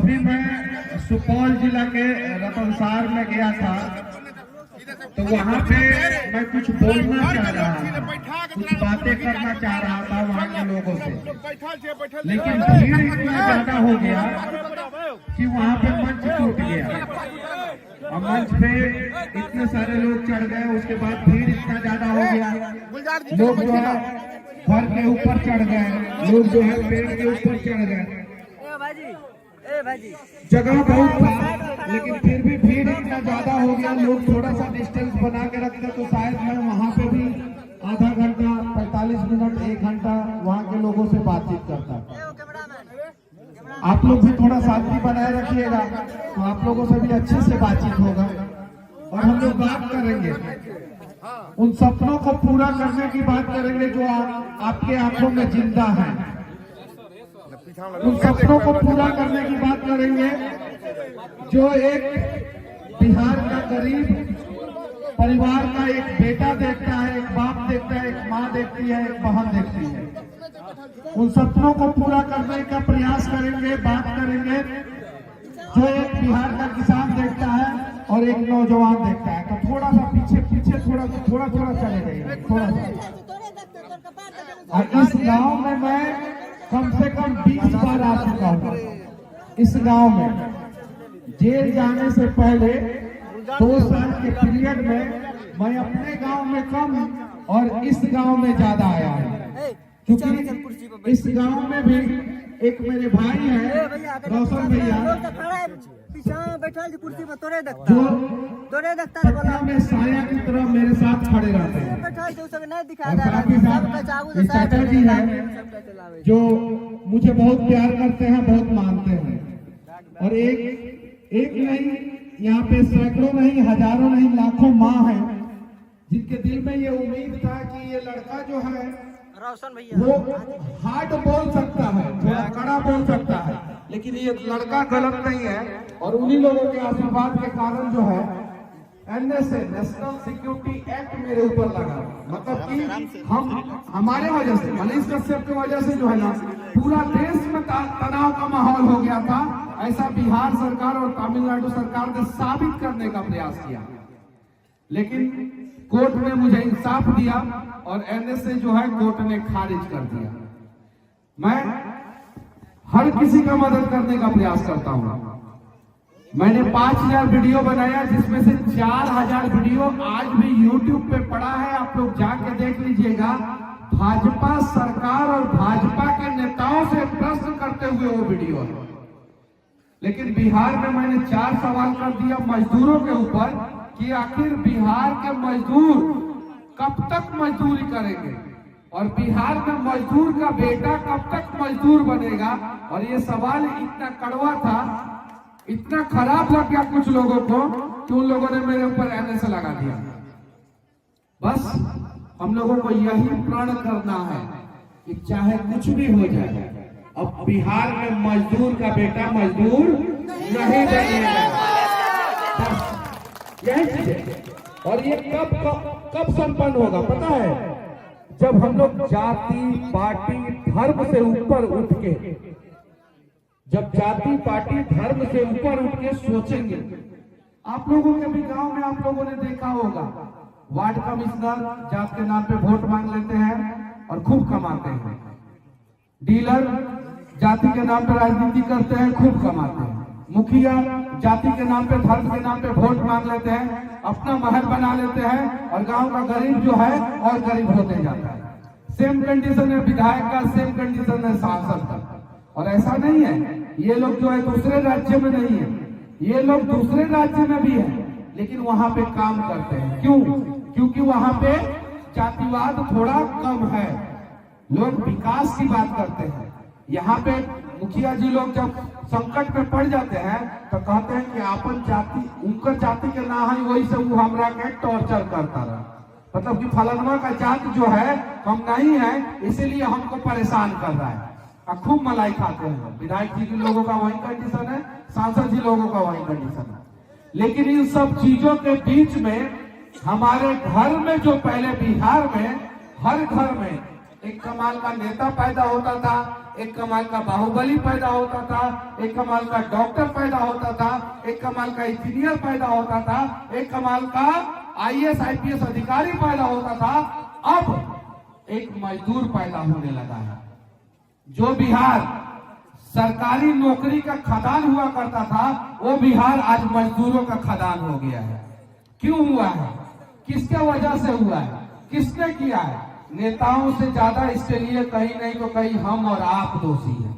अभी मैं सुपौल जिला के रतनसार में गया था, तो वहाँ पे मैं कुछ बोलना चाह रहा था, कुछ बातें करना चाह रहा था वहाँ के लोगों से, लेकिन भीड़ इतना ज्यादा हो गया कि वहाँ पे मंच टूट गया और मंच पे इतने सारे लोग चढ़ गए। उसके बाद भीड़ इतना ज्यादा हो गया, लोग जो है घर के ऊपर चढ़ गए, लोग जो है पेड़ के ऊपर चढ़ गए। जगह बहुत था, लेकिन फिर भी भीड़ इतना ज्यादा हो गया, लोग थोड़ा सा डिस्टेंस बना के रखते तो शायद मैं वहाँ पे भी आधा घंटा 45 मिनट 1 घंटा वहाँ के लोगों से बातचीत करता। आप लोग भी थोड़ा शांति बनाए रखिएगा, तो आप लोगों से भी अच्छे से बातचीत होगा और हम लोग बात करेंगे, उन सपनों को पूरा करने की बात करेंगे जो आपके आंखों में जिंदा है। उन सपनों को पूरा करने की बात करेंगे जो एक बिहार का गरीब परिवार का एक बेटा देखता है, एक बाप देखता है, एक माँ देखती है, एक बहन देखती है। उन सपनों को पूरा करने का प्रयास करेंगे, बात करेंगे जो एक बिहार का किसान देखता है और एक नौजवान देखता है। तो थोड़ा सा पीछे थोड़ा चले जाइए, थोड़ा सा। और इस गांव में मैं कम से कम 20 बार आ चुका हूँ। इस गांव में जेल जाने से पहले 2 साल के पीरियड में मैं अपने गांव में कम और इस गांव में ज्यादा आया हूँ, क्योंकि इस गांव में भी एक मेरे भाई है रोशन भैया, जो पटना में साया की तरह मेरे साथ खड़े रहते हैं। चाचा जी है जो मुझे बहुत प्यार करते हैं, बहुत मानते हैं। और एक नहीं, यहाँ पे सैकड़ों नहीं, हजारों नहीं, लाखों माँ हैं जिनके दिल में ये उम्मीद था कि ये लड़का जो है रोशन भैया वो हार्ड बोल सकता है, थोड़ा कड़ा बोल सकता है, लेकिन ये लड़का गलत नहीं है। और उन्हीं लोगों के आशीर्वाद के कारण जो है NSA नेशनल सिक्योरिटी एक्ट मेरे ऊपर लगा। मतलब कि हमारे वजह से, मनीष कश्यप की वजह से जो है ना पूरा देश में तनाव का माहौल हो गया था। ऐसा बिहार सरकार और तमिलनाडु सरकार ने साबित करने का प्रयास किया, लेकिन कोर्ट ने मुझे इंसाफ दिया और NSA जो है कोर्ट ने खारिज कर दिया। मैं हर किसी का मदद करने का प्रयास करता हूँ। मैंने 5000 वीडियो बनाया, जिसमें से 4000 वीडियो आज भी YouTube पे पड़ा है, आप लोग जाके देख लीजिएगा। भाजपा सरकार और भाजपा के नेताओं से प्रश्न करते हुए वो वीडियो है। लेकिन बिहार में मैंने 4 सवाल कर दिया मजदूरों के ऊपर कि आखिर बिहार के मजदूर कब तक मजदूरी करेंगे और बिहार में मजदूर का बेटा कब तक मजदूर बनेगा। और ये सवाल इतना कड़वा था, इतना खराब लग गया कुछ लोगों को कि उन लोगों ने मेरे ऊपर NSA लगा दिया। बस हम लोगों को यही प्रण करना है कि चाहे कुछ भी हो जाए, अब बिहार में मजदूर का बेटा मजदूर नहीं बनेगा। बस यही चीज है। और ये कब संपन्न होगा पता है? जब हम लोग जाति पार्टी धर्म से ऊपर उठ के, जब जाति पार्टी धर्म से ऊपर उठ के सोचेंगे। आप लोगों के भी गांव में आप लोगों ने देखा होगा, वार्ड कमिश्नर जात के नाम पे वोट मांग लेते हैं और खूब कमाते हैं। डीलर जाति के नाम पे राजनीति करते हैं, खूब कमाते हैं। मुखिया जाति के नाम पे, धर्म के नाम पे वोट मांग लेते हैं, अपना महल बना लेते हैं और गांव का गरीब जो है और गरीब होते जाता है। सेम कंडीशन है विधायक का, सेम कंडीशन है सांसद का। और ऐसा नहीं है, ये लोग जो है दूसरे राज्य में नहीं है, ये लोग दूसरे राज्य में भी है, लेकिन वहां पे काम करते हैं। क्यों? क्योंकि वहां पे जातिवाद थोड़ा कम है, लोग विकास की बात करते हैं। यहाँ पे मुखिया जी लोग जब संकट में पड़ जाते हैं तो कहते हैं कि अपन जाति, उनका जाति के ना है, वही से वो हमरा के टॉर्चर करता रहा। मतलब कि फलनवा का जाति जो है हम नहीं है, इसीलिए हमको परेशान कर रहा है। खूब मलाई खाते हैं। विधायक जी के लोगों का वही कंडीशन है, सांसद जी लोगों का वही कंडीशन है। लेकिन इन सब चीजों के बीच में हमारे घर में जो पहले बिहार में हर घर में एक कमाल का नेता पैदा होता था, एक कमाल का बाहुबली पैदा होता था, एक कमाल का डॉक्टर पैदा होता था, एक कमाल का इंजीनियर पैदा होता था, एक कमाल का IAS IPS अधिकारी पैदा होता था। अब एक मजदूर पैदा होने लगा है। जो बिहार सरकारी नौकरी का खदान हुआ करता था, वो बिहार आज मजदूरों का खदान हो गया है। क्यों हुआ है? किसके वजह से हुआ है? किसने किया है? नेताओं से ज्यादा इसके लिए कहीं नहीं तो कहीं हम और आप दोषी हैं।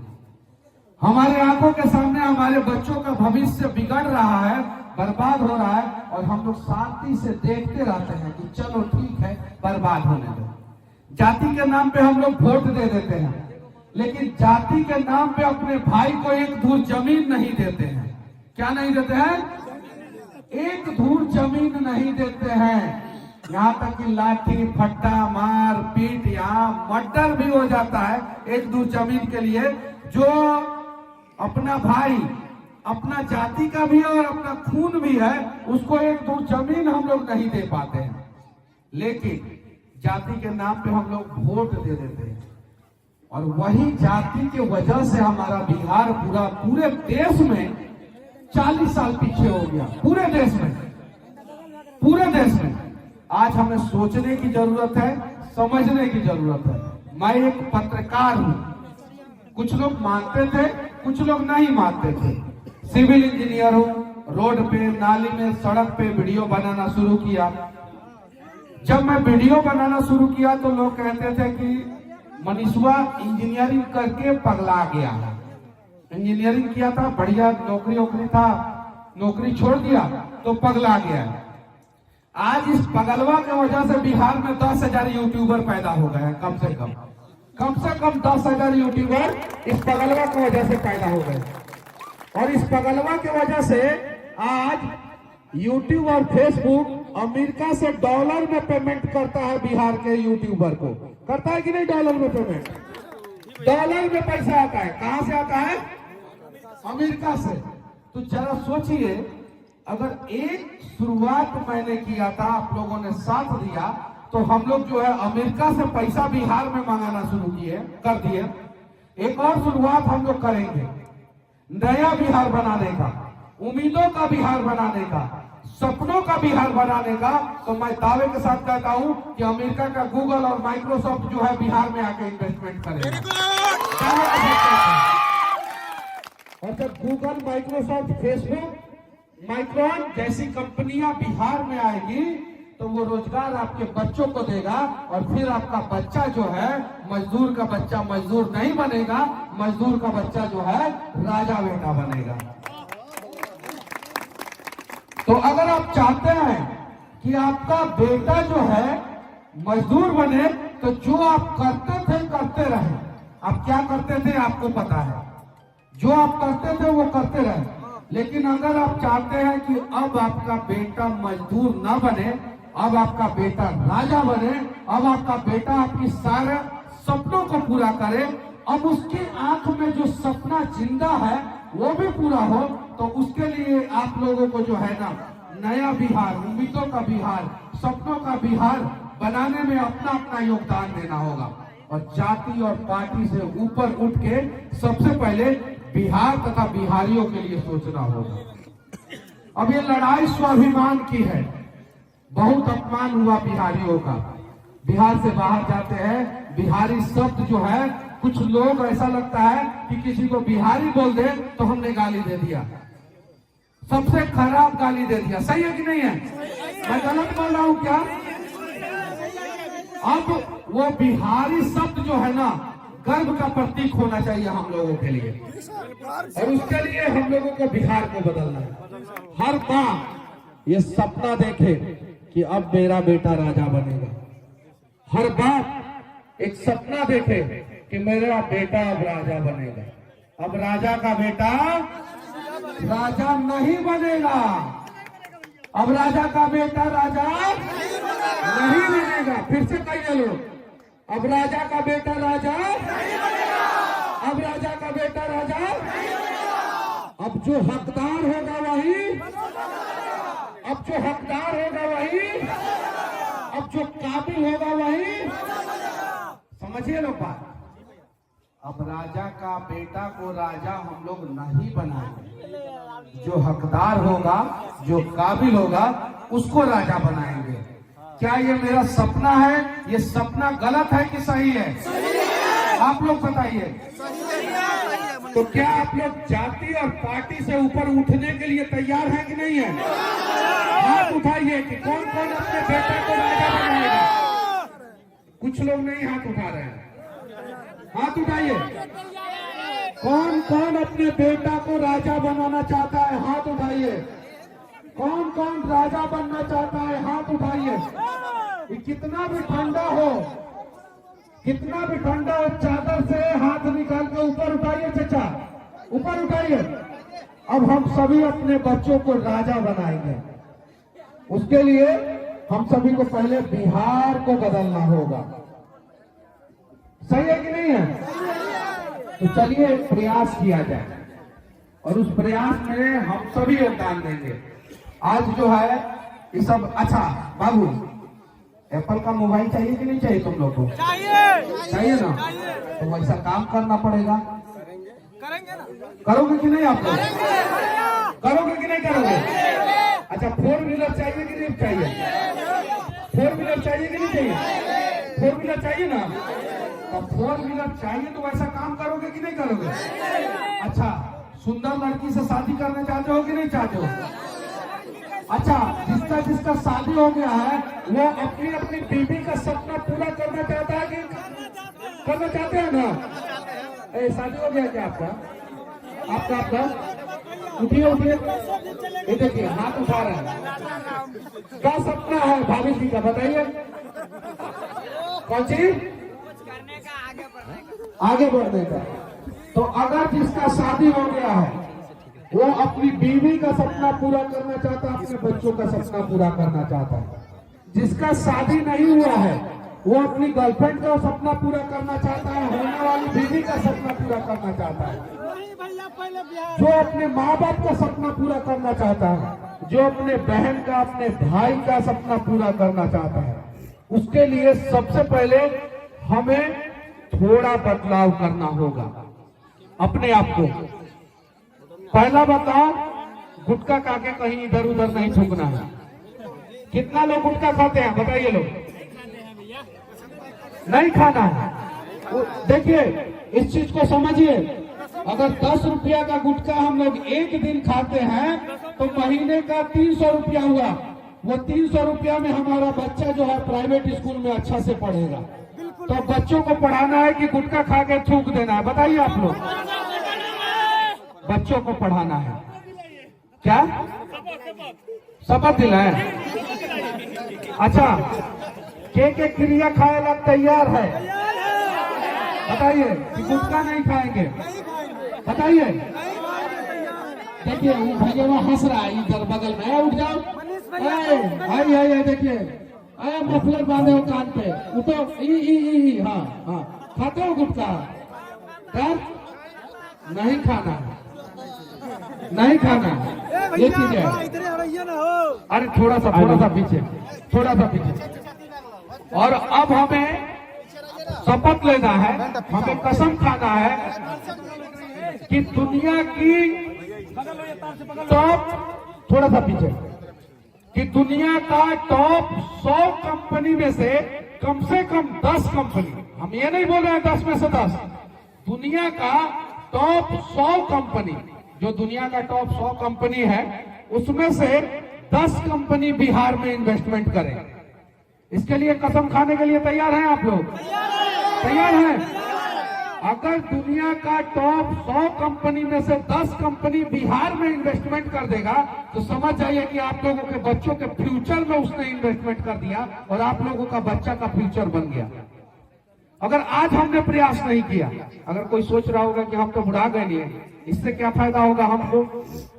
हमारे आंखों के सामने हमारे बच्चों का भविष्य बिगड़ रहा है, बर्बाद हो रहा है, और हम लोग शांति से देखते रहते हैं कि चलो ठीक है, बर्बाद होने दो। जाति के नाम पे हम लोग वोट दे देते हैं, लेकिन जाति के नाम पे अपने भाई को एक धूर जमीन नहीं देते हैं। क्या नहीं देते हैं? एक धूर जमीन नहीं देते हैं। यहाँ तक कि लाठी फट्टा मार पीट, यहाँ मर्डर भी हो जाता है एक धूर जमीन के लिए। जो अपना भाई, अपना जाति का भी है और अपना खून भी है, उसको एक धूर जमीन हम लोग नहीं दे पाते हैं। लेकिन जाति के नाम पे हम लोग वोट दे देते हैं, और वही जाति के वजह से हमारा बिहार पूरे देश में 40 साल पीछे हो गया। पूरे देश में आज हमें सोचने की जरूरत है, समझने की जरूरत है। मैं एक पत्रकार हूं। कुछ लोग मानते थे, कुछ लोग नहीं मानते थे। सिविल इंजीनियर हूं। रोड पे, नाली में, सड़क पे वीडियो बनाना शुरू किया। जब मैं वीडियो बनाना शुरू किया तो लोग कहते थे कि मनीषवा इंजीनियरिंग करके पगला गया है। इंजीनियरिंग किया था, बढ़िया नौकरी था, नौकरी छोड़ दिया तो पगला गया। आज इस पगलवा की वजह से बिहार में 10,000 यूट्यूबर पैदा हो गए हैं। कम से कम 10,000 यूट्यूबर इस पगलवा की वजह से पैदा हो गए। और इस पगलवा की वजह से आज यूट्यूब और फेसबुक अमेरिका से डॉलर में पेमेंट करता है बिहार के यूट्यूबर को। करता है कि नहीं? डॉलर में पेमेंट, डॉलर में पैसा आता है। कहां से आता है? अमेरिका से। तो जरा सोचिए, अगर एक शुरुआत मैंने किया था, आप लोगों ने साथ दिया, तो हम लोग जो है अमेरिका से पैसा बिहार में मंगाना शुरू कर दिए। एक और शुरुआत हम लोग करेंगे, नया बिहार बनाने का, उम्मीदों का बिहार बनाने का, सपनों का बिहार बनाने का। तो मैं दावे के साथ कहता हूं कि अमेरिका का गूगल और माइक्रोसॉफ्ट जो है बिहार में आके इन्वेस्टमेंट करेगा। और जब गूगल, माइक्रोसॉफ्ट, फेसबुक, माइक्रॉन जैसी कंपनियां बिहार में आएगी तो वो रोजगार आपके बच्चों को देगा, और फिर आपका बच्चा जो है, मजदूर का बच्चा मजदूर नहीं बनेगा, मजदूर का बच्चा जो है राजा बेटा बनेगा। तो अगर आप चाहते हैं कि आपका बेटा जो है मजदूर बने, तो जो आप करते थे करते रहे। आप क्या करते थे आपको पता है, जो आप करते थे वो करते रहे। लेकिन अगर आप चाहते हैं कि अब आपका बेटा मजदूर न बने, अब आपका बेटा राजा बने, अब आपका बेटा आपकी सारे सपनों को पूरा करे, अब उसकी आंख में जो सपना जिंदा है वो भी पूरा हो, तो उसके लिए आप लोगों को जो है ना, नया बिहार, उम्मीदों का बिहार, सपनों का बिहार बनाने में अपना योगदान देना होगा। और जाति और पार्टी से ऊपर उठ के सबसे पहले बिहार तथा बिहारियों के लिए सोचना होगा। अब ये लड़ाई स्वाभिमान की है। बहुत अपमान हुआ बिहारियों का। बिहार से बाहर जाते हैं, बिहारी शब्द जो है, कुछ लोग ऐसा लगता है कि किसी को बिहारी बोल दे तो हमने गाली दे दिया, सबसे खराब गाली दे दिया। सही है कि नहीं है? मैं गलत बोल रहा हूं क्या? अब वो बिहारी शब्द जो है ना, गर्व का प्रतीक होना चाहिए हम लोगों के लिए, और उसके लिए हम लोगों को बिहार को बदलना है। हर माँ ये सपना देखे कि अब मेरा बेटा राजा बनेगा। हर बाप एक सपना देखे कि मेरा बेटा अब राजा बनेगा। अब राजा का बेटा राजा नहीं बनेगा, अब राजा का बेटा राजा नहीं बनेगा। फिर से कहिए लोग, अब राजा का बेटा राजा, अब राजा का बेटा राजा, अब जो हकदार होगा वही, अब जो हकदार होगा वही, अब जो काबिल होगा वही। समझिए लोग बात। अब राजा का बेटा को राजा हम लोग नहीं बनाएंगे, जो हकदार होगा, जो काबिल होगा, उसको राजा बनाएंगे। क्या ये मेरा सपना है? ये सपना गलत है कि सही है? आप लोग बताइए। तो क्या आप लोग जाति और पार्टी से ऊपर उठने के लिए तैयार हैं कि नहीं है? हाथ उठाइए कि कौन कौन अपने बेटे को राजा बनाएगा। कुछ लोग नहीं हाथ उठा रहे हैं, हाथ उठाइए। कौन कौन अपने बेटा को राजा बनाना चाहता है? हाथ उठाइए। कौन कौन राजा बनना चाहता है? हाथ उठाइए। कितना भी ठंडा हो, कितना भी ठंडा हो, चादर से हाथ निकाल के ऊपर उठाइए चचा, ऊपर उठाइए। अब हम सभी अपने बच्चों को राजा बनाएंगे। उसके लिए हम सभी को पहले बिहार को बदलना होगा। सही है कि नहीं है? तो चलिए प्रयास किया जाए और उस प्रयास में हम सभी योगदान देंगे। आज जो है ये सब। अच्छा बाबू, एप्पल का मोबाइल चाहिए कि नहीं चाहिए तुम लोग को? चाहिए ना? तो वैसा काम करना पड़ेगा। करेंगे ना? करोगे कि नहीं? आप लोग करोगे कि नहीं करोगे? अच्छा, 4 व्हीलर चाहिए कि नहीं चाहिए? 4 व्हीलर चाहिए कि नहीं चाहिए? 4 व्हीलर चाहिए ना? अब 4 व्हीलर चाहिए तो वैसा काम करोगे कि नहीं करोगे? अच्छा, सुंदर लड़की से शादी करना चाहते हो कि नहीं चाहते हो? अच्छा, जिसका जिसका शादी हो गया है वो अपनी अपनी बीवी का सपना पूरा करना चाहता है कि करना चाहते हैं ना? शादी हो गया क्या आपका? आपका उठिए उठिए, ये देखिए हाथ उठा रहे हैं। क्या सपना है भाभी जी का, बताइए। कौन सी? आगे बढ़ने का। तो अगर जिसका शादी हो गया है वो अपनी बीवी का सपना पूरा करना चाहता है, अपने बच्चों का सपना पूरा करना चाहता है। जिसका शादी नहीं हुआ है वो अपनी गर्लफ्रेंड का सपना पूरा करना चाहता है, होने वाली बीवी का सपना पूरा करना चाहता है। जो अपने माँ बाप का सपना पूरा करना चाहता है, जो अपने बहन का, अपने भाई का सपना पूरा करना चाहता है, उसके लिए सबसे पहले हमें थोड़ा बदलाव करना होगा अपने आप को। पहला बदलाव, गुटखा खा के कहीं इधर उधर नहीं थूकना है। कितना लोग गुटखा खाते हैं बताइए? लोग नहीं खाना है। देखिए इस चीज को समझिए, अगर 10 रुपया का गुटखा हम लोग एक दिन खाते हैं तो महीने का 300 रुपया हुआ। वो 300 रुपया में हमारा बच्चा जो है प्राइवेट स्कूल में अच्छा से पढ़ेगा। तो बच्चों को पढ़ाना है कि गुटखा खा के थूक देना है? बताइए आप लोग। बच्चों को पढ़ाना है। क्या शपथ दिलाए? अच्छा, के क्रिया खाए ला तैयार है? बताइए कि गुटखा नहीं खाएंगे? बताइए। देखिए वो भैया वहाँ हंस रहा है इधर बगल में। उठ जाओ, आई देखिए, आया मफलर बांधे हो कान पे, उठो। ई हाँ हाँ, खाते हो गुटखा? नहीं खाना, नहीं खाना, ये चीज है। अरे थोड़ा सा पीछे, थोड़ा सा पीछे। और अब हमें शपथ लेना है, हमें कसम खाना है कि दुनिया की टॉप, थोड़ा सा पीछे, कि दुनिया का टॉप 100 कंपनी में से कम 10 कंपनी, हम ये नहीं बोल रहे हैं 10 में से 10, दुनिया का टॉप 100 कंपनी, जो दुनिया का टॉप 100 कंपनी है उसमें से 10 कंपनी बिहार में इन्वेस्टमेंट करें। इसके लिए कसम खाने के लिए तैयार हैं आप लोग? तैयार हैं? अगर दुनिया का टॉप 100 कंपनी में से 10 कंपनी बिहार में इन्वेस्टमेंट कर देगा तो समझ जाइए कि आप लोगों के बच्चों के फ्यूचर में उसने इन्वेस्टमेंट कर दिया और आप लोगों का बच्चा का फ्यूचर बन गया। अगर आज हमने प्रयास नहीं किया, अगर कोई सोच रहा होगा कि हम तो बुढ़ा गए नहीं, इससे क्या फायदा होगा हमको?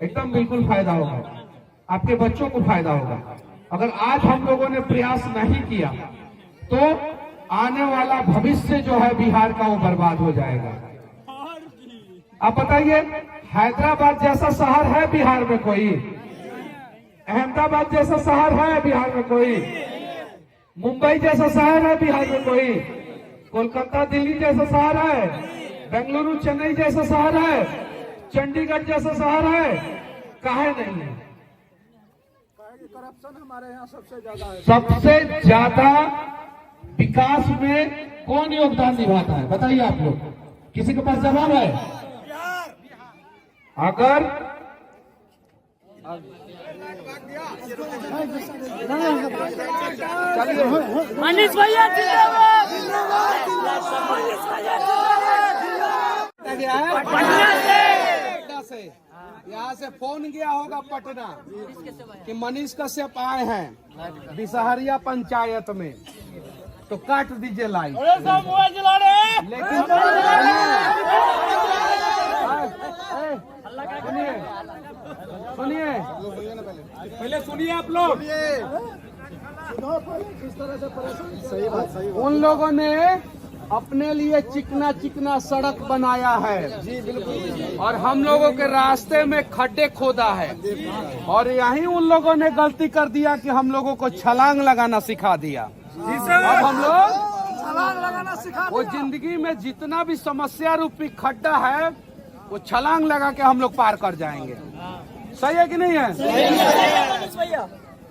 एकदम बिल्कुल फायदा होगा, आपके बच्चों को फायदा होगा। अगर आज हम लोगों ने प्रयास नहीं किया तो आने वाला भविष्य जो है बिहार का वो बर्बाद हो जाएगा। आप बताइए, हैदराबाद जैसा शहर है बिहार में कोई? अहमदाबाद जैसा शहर है बिहार में कोई? मुंबई जैसा शहर है बिहार में कोई? कोलकाता दिल्ली जैसा शहर है, बेंगलुरु चेन्नई जैसा शहर है, चंडीगढ़ जैसा शहर है, काहे नहीं है? करप्शन हमारे यहाँ सबसे ज्यादा है। सबसे ज्यादा विकास में कौन योगदान निभाता है बताइए आप लोग, किसी के पास जवाब है? अगर मनीष भैया जिंदाबाद, मनीष भैया जिंदाबाद। पटना से यहाँ से फोन गया होगा पटना कि मनीष कश्यप आए हैं बिसहरिया पंचायत में, तो काट दीजिए लाइट। लेकिन सुनिए पहले सुनिए आप लोग, सही बात सही। उन लोगों ने अपने लिए चिकना चिकना सड़क बनाया है जी, बिल्कुल, और हम लोगों के रास्ते में खड्डे खोदा है, और यही उन लोगों ने गलती कर दिया कि हम लोगों को छलांग लगाना सिखा दिया। अब हम लोग छलांग लगाना सिखा वो जिंदगी में जितना भी समस्या रूपी खड्डा है वो छलांग लगा के हम लोग पार कर जाएंगे। सही है कि नहीं है? भैया।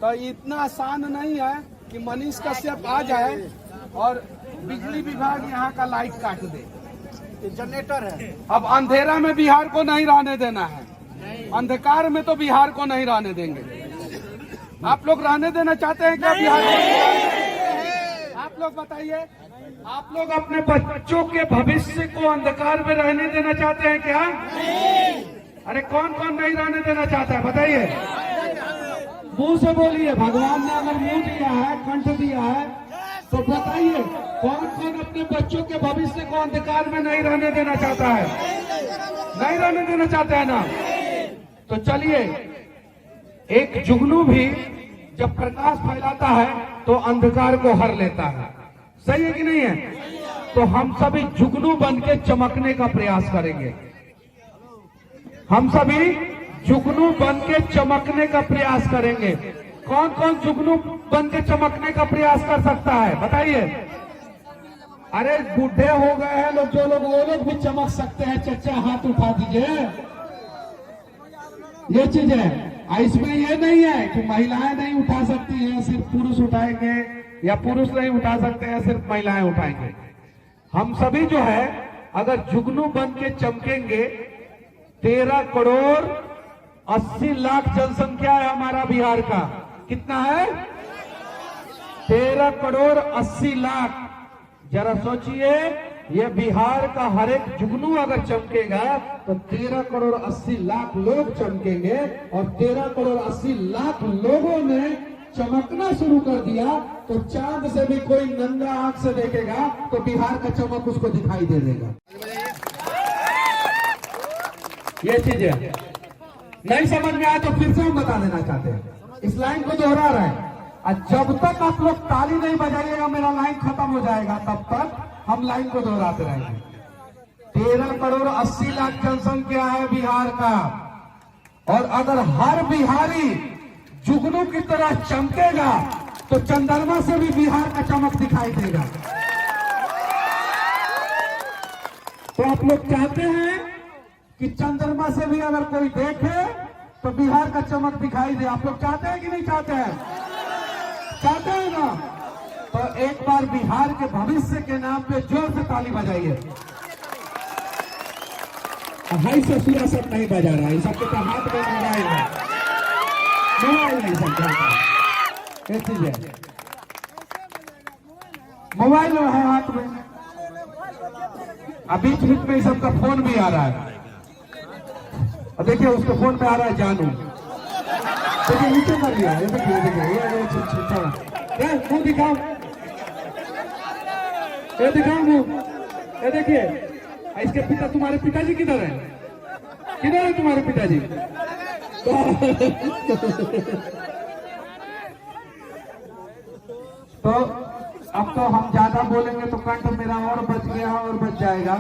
तो इतना आसान नहीं है कि मनीष कश्यप आ जाए और बिजली विभाग यहाँ का लाइट काट दे। जनरेटर है। अब अंधेरा में बिहार को नहीं रहने देना है, अंधकार में तो बिहार को नहीं रहने देंगे। आप लोग रहने देना चाहते हैं क्या बिहार को? आप लोग बताइए, आप लोग अपने बच्चों के भविष्य को अंधकार में रहने देना चाहते हैं क्या? अरे कौन कौन नहीं रहने देना चाहता है बताइए? मुंह से बोलिए। भगवान ने अगर मुंह दिया है, कंठ दिया है, तो बताइए कौन कौन अपने बच्चों के भविष्य को अंधकार में नहीं रहने देना चाहता है? नहीं रहने देना चाहता है ना? तो चलिए, एक जुगनू भी जब प्रकाश फैलाता है तो अंधकार को हर लेता है। सही है कि नहीं है? तो हम सभी जुगनू बन के चमकने का प्रयास करेंगे। हम सभी जुगनू बन के चमकने का प्रयास करेंगे। कौन कौन जुगनू बन के चमकने का प्रयास कर सकता है बताइए? अरे बूढ़े हो गए हैं लोग, जो लोग, वो लोग भी चमक सकते हैं। चचा हाथ उठा दीजिए। ये चीज है। इसमें ये नहीं है कि महिलाएं नहीं उठा सकती हैं, सिर्फ पुरुष उठाएंगे, या पुरुष नहीं उठा सकते हैं, सिर्फ महिलाएं उठाएंगे। हम सभी जो है अगर जुगनू बन के चमकेंगे, 13 करोड़ 80 लाख जनसंख्या है हमारा बिहार का। कितना है? 13 करोड़ 80 लाख। जरा सोचिए, ये बिहार का हर एक जुगनू अगर चमकेगा तो 13 करोड़ 80 लाख लोग चमकेंगे, और 13 करोड़ 80 लाख लोगों ने चमकना शुरू कर दिया तो चांद से भी कोई नंगा आंख से देखेगा तो बिहार का चमक उसको दिखाई दे देगा। ये चीज है। नहीं समझ में आया तो फिर से हम बता देना चाहते हैं, इस लाइन को दोहरा रहे हैं। और जब तक आप लोग ताली नहीं बजाइएगा मेरा लाइन खत्म हो जाएगा, तब तक हम लाइन को दोहराते रहेंगे। 13 करोड़ 80 लाख जनसंख्या है बिहार का, और अगर हर बिहारी जुगनू की तरह चमकेगा तो चंद्रमा से भी बिहार का चमक दिखाई देगा। तो आप लोग चाहते हैं कि चंद्रमा से भी अगर कोई देखे तो बिहार का चमक दिखाई दे? आप लोग चाहते हैं कि नहीं चाहते हैं? चाहते हैं ना? तो एक बार बिहार के भविष्य के नाम पे जोर से ताली बजाइए। हाई से सूरा सब नहीं बजा रहा है, सबके तो हाथ में मोबाइल है, मोबाइल नहीं समझा। ये चीज है, मोबाइल है हाथ में। अब बीच बीच में सबका फोन भी आ रहा है। अब देखिए उसके फोन पे आ रहा है जानू, देखिए नीचे कर लिया। ये देखिए ये मुंह दिखाओ, ये दिखाओ मुंह, ये देखिए। इसके पिता, तुम्हारे पिताजी किधर है? किधर है तुम्हारे पिताजी? तो अब तो हम ज्यादा बोलेंगे तो कंठ मेरा और बच गया और बच जाएगा।